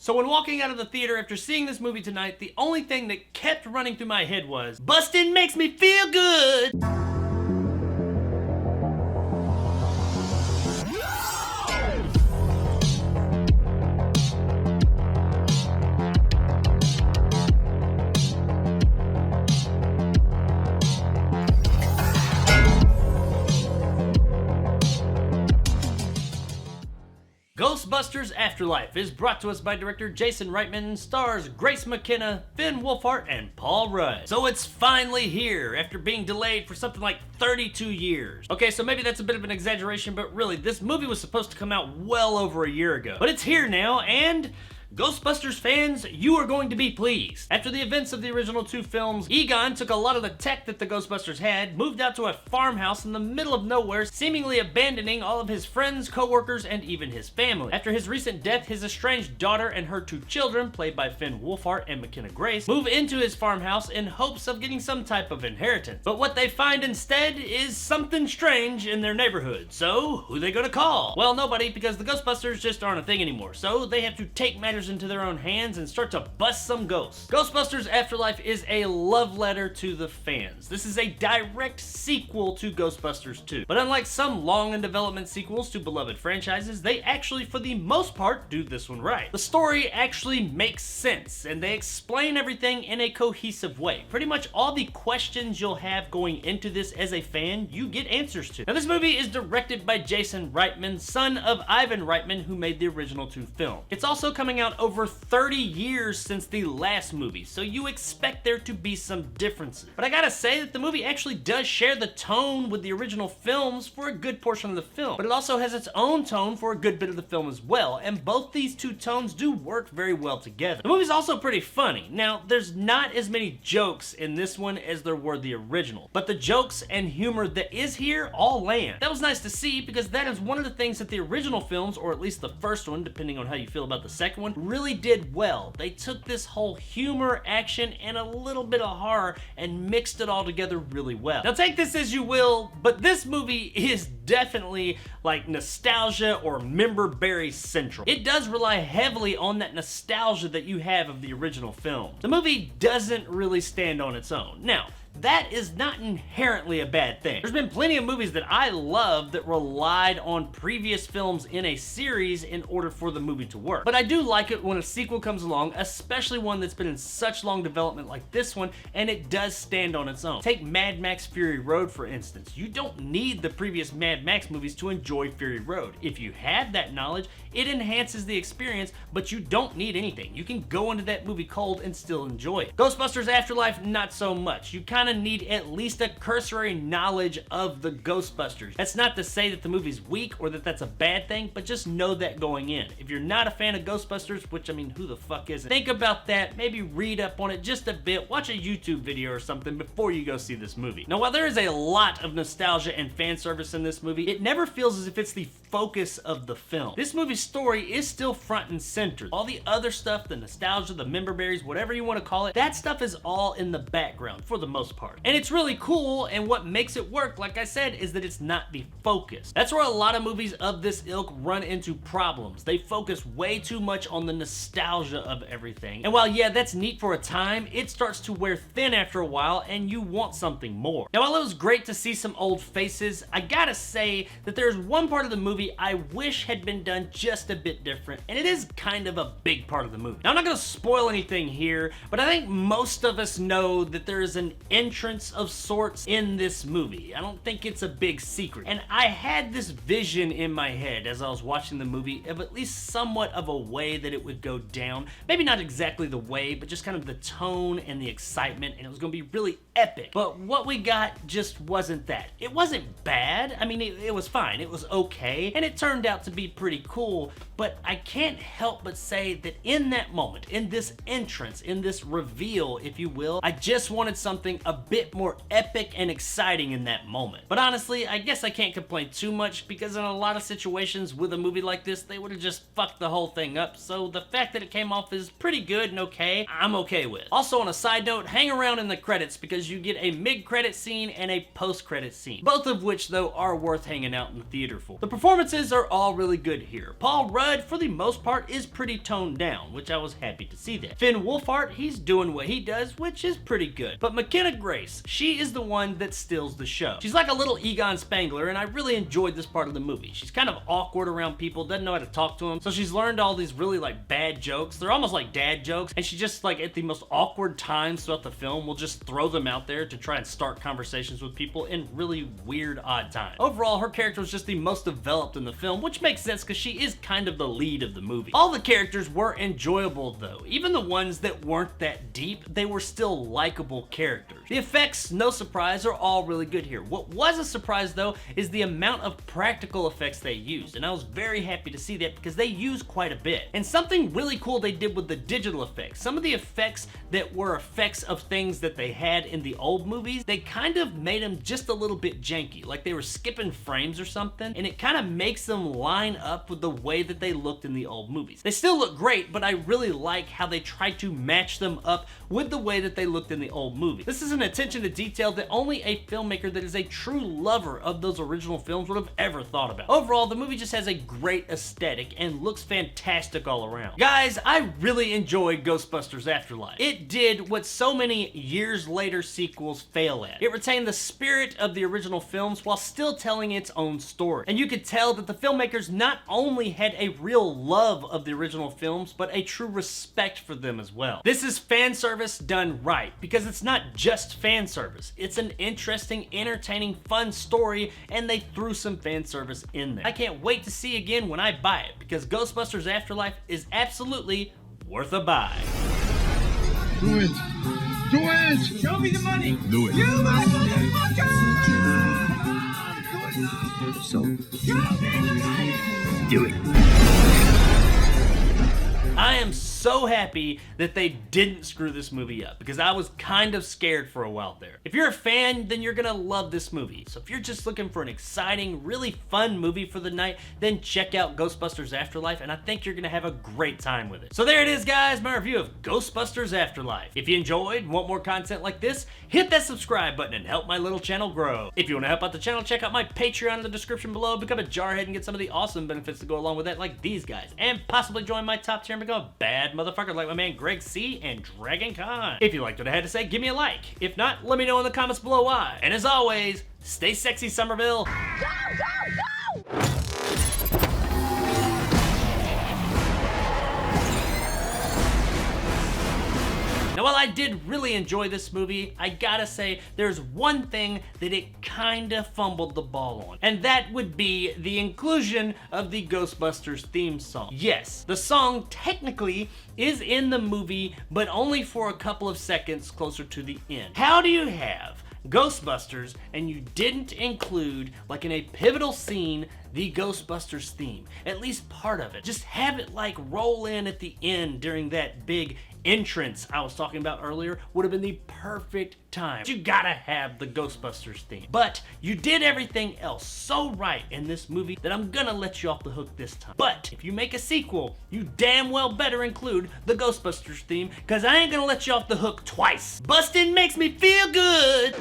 So when walking out of the theater after seeing this movie tonight, the only thing that kept running through my head was, bustin' makes me feel good! Ghostbusters Afterlife is brought to us by director Jason Reitman and stars Grace McKenna, Finn Wolfhard, and Paul Rudd. So it's finally here after being delayed for something like 32 years. Okay, so maybe that's a bit of an exaggeration, but really, this movie was supposed to come out well over a year ago. But it's here now, and Ghostbusters fans, you are going to be pleased. After the events of the original two films, Egon took a lot of the tech that the Ghostbusters had, moved out to a farmhouse in the middle of nowhere, seemingly abandoning all of his friends, co-workers, and even his family. After his recent death, his estranged daughter and her two children, played by Finn Wolfhard and McKenna Grace, move into his farmhouse in hopes of getting some type of inheritance. But what they find instead is something strange in their neighborhood. So, who they gonna call? Well, nobody, because the Ghostbusters just aren't a thing anymore. So they have to take matters into their own hands and start to bust some ghosts. Ghostbusters Afterlife is a love letter to the fans. This is a direct sequel to Ghostbusters 2. But unlike some long in development sequels to beloved franchises, they actually, for the most part, do this one right. The story actually makes sense, and they explain everything in a cohesive way. Pretty much all the questions you'll have going into this as a fan, you get answers to. Now, this movie is directed by Jason Reitman, son of Ivan Reitman, who made the original two films. It's also coming out over 30 years since the last movie, so you expect there to be some differences. But I gotta say that the movie actually does share the tone with the original films for a good portion of the film, but it also has its own tone for a good bit of the film as well, and both these two tones do work very well together. The movie's also pretty funny. Now, there's not as many jokes in this one as there were the original, but the jokes and humor that is here all land. That was nice to see, because that is one of the things that the original films, or at least the first one, depending on how you feel about the second one, really did well. They took this whole humor, action, and a little bit of horror and mixed it all together really well. Now take this as you will, but this movie is definitely like nostalgia or member-berry central. It does rely heavily on that nostalgia that you have of the original film. The movie doesn't really stand on its own. Now, that is not inherently a bad thing. There's been plenty of movies that I love that relied on previous films in a series in order for the movie to work. But I do like it when a sequel comes along, especially one that's been in such long development like this one, and it does stand on its own. Take Mad Max Fury Road, for instance. You don't need the previous Mad Max movies to enjoy Fury Road. If you have that knowledge, it enhances the experience, but you don't need anything. You can go into that movie cold and still enjoy it. Ghostbusters Afterlife, not so much. You kind of need at least a cursory knowledge of the Ghostbusters. That's not to say that the movie's weak or that that's a bad thing, but just know that going in. If you're not a fan of Ghostbusters, which I mean, who the fuck isn't? Think about that, maybe read up on it just a bit, watch a YouTube video or something before you go see this movie. Now, while there is a lot of nostalgia and fan service in this movie, it never feels as if it's the focus of the film. This movie's story is still front and center. All the other stuff, the nostalgia, the member berries, whatever you want to call it, that stuff is all in the background for the most part. And it's really cool, and what makes it work, like I said, is that it's not the focus. That's where a lot of movies of this ilk run into problems. They focus way too much on the nostalgia of everything. And while, yeah, that's neat for a time, it starts to wear thin after a while, and you want something more. Now, while it was great to see some old faces, I gotta say that there's one part of the movie I wish had been done just a bit different, and it is kind of a big part of the movie. Now, I'm not gonna spoil anything here, but I think most of us know that there is an entrance of sorts in this movie. I don't think it's a big secret. And I had this vision in my head as I was watching the movie of at least somewhat of a way that it would go down. Maybe not exactly the way, but just kind of the tone and the excitement, and it was gonna be really epic. But what we got just wasn't that. It wasn't bad. I mean, it was fine. It was okay, and it turned out to be pretty cool, but I can't help but say that in that moment, in this entrance, in this reveal, if you will, I just wanted something a bit more epic and exciting in that moment. But honestly, I guess I can't complain too much, because in a lot of situations with a movie like this, they would have just fucked the whole thing up, so the fact that it came off is pretty good and okay, I'm okay with. Also, on a side note, hang around in the credits, because is you get a mid-credit scene and a post-credit scene, both of which though are worth hanging out in the theater for. The performances are all really good here. Paul Rudd, for the most part, is pretty toned down, which I was happy to see that. Finn Wolfhard, he's doing what he does, which is pretty good. But McKenna Grace, she is the one that steals the show. She's like a little Egon Spangler, and I really enjoyed this part of the movie. She's kind of awkward around people, doesn't know how to talk to them, so she's learned all these really like bad jokes. They're almost like dad jokes, and she just like at the most awkward times throughout the film will just throw them out there to try and start conversations with people in really weird, odd times. Overall, her character was just the most developed in the film, which makes sense because she is kind of the lead of the movie. All the characters were enjoyable though. Even the ones that weren't that deep, they were still likable characters. The effects, no surprise, are all really good here. What was a surprise though is the amount of practical effects they used, and I was very happy to see that because they used quite a bit. And something really cool they did with the digital effects. Some of the effects that were effects of things that they had in the old movies, they kind of made them just a little bit janky, like they were skipping frames or something, and it kind of makes them line up with the way that they looked in the old movies. They still look great, but I really like how they tried to match them up with the way that they looked in the old movie. This is an attention to detail that only a filmmaker that is a true lover of those original films would have ever thought about. Overall, the movie just has a great aesthetic and looks fantastic all around. Guys, I really enjoyed Ghostbusters Afterlife. It did what so many years later sequels fail at. It retained the spirit of the original films while still telling its own story. And you could tell that the filmmakers not only had a real love of the original films, but a true respect for them as well. This is fan service done right, because it's not just fan service. It's an interesting, entertaining, fun story, and they threw some fan service in there. I can't wait to see again when I buy it, because Ghostbusters Afterlife is absolutely worth a buy. Do it! Do it! Show me the money! Do it! You motherfucker! So, Do it! I am so happy that they didn't screw this movie up, because I was kind of scared for a while there. If you're a fan, then you're gonna love this movie. So if you're just looking for an exciting, really fun movie for the night, then check out Ghostbusters Afterlife, and I think you're gonna have a great time with it. So there it is, guys, my review of Ghostbusters Afterlife. If you enjoyed, want more content like this, hit that subscribe button and help my little channel grow. If you wanna help out the channel, check out my Patreon in the description below, become a jarhead and get some of the awesome benefits that go along with that, like these guys, and possibly join my top tier and become a bad motherfucker like my man Greg C and Dragon Con. If you liked what I had to say, give me a like. If not, let me know in the comments below why. And as always, stay sexy, Somerville. Go, go, go! Now, while I did really enjoy this movie, I gotta say, there's one thing that it kinda fumbled the ball on, and that would be the inclusion of the Ghostbusters theme song. Yes, the song technically is in the movie, but only for a couple of seconds closer to the end. How do you have Ghostbusters and you didn't include, like in a pivotal scene, the Ghostbusters theme? At least part of it. Just have it like roll in at the end during that big entrance I was talking about earlier. Would have been the perfect time. You gotta have the Ghostbusters theme. But you did everything else so right in this movie that I'm gonna let you off the hook this time. But if you make a sequel, you damn well better include the Ghostbusters theme, because I ain't gonna let you off the hook twice. Bustin' makes me feel good.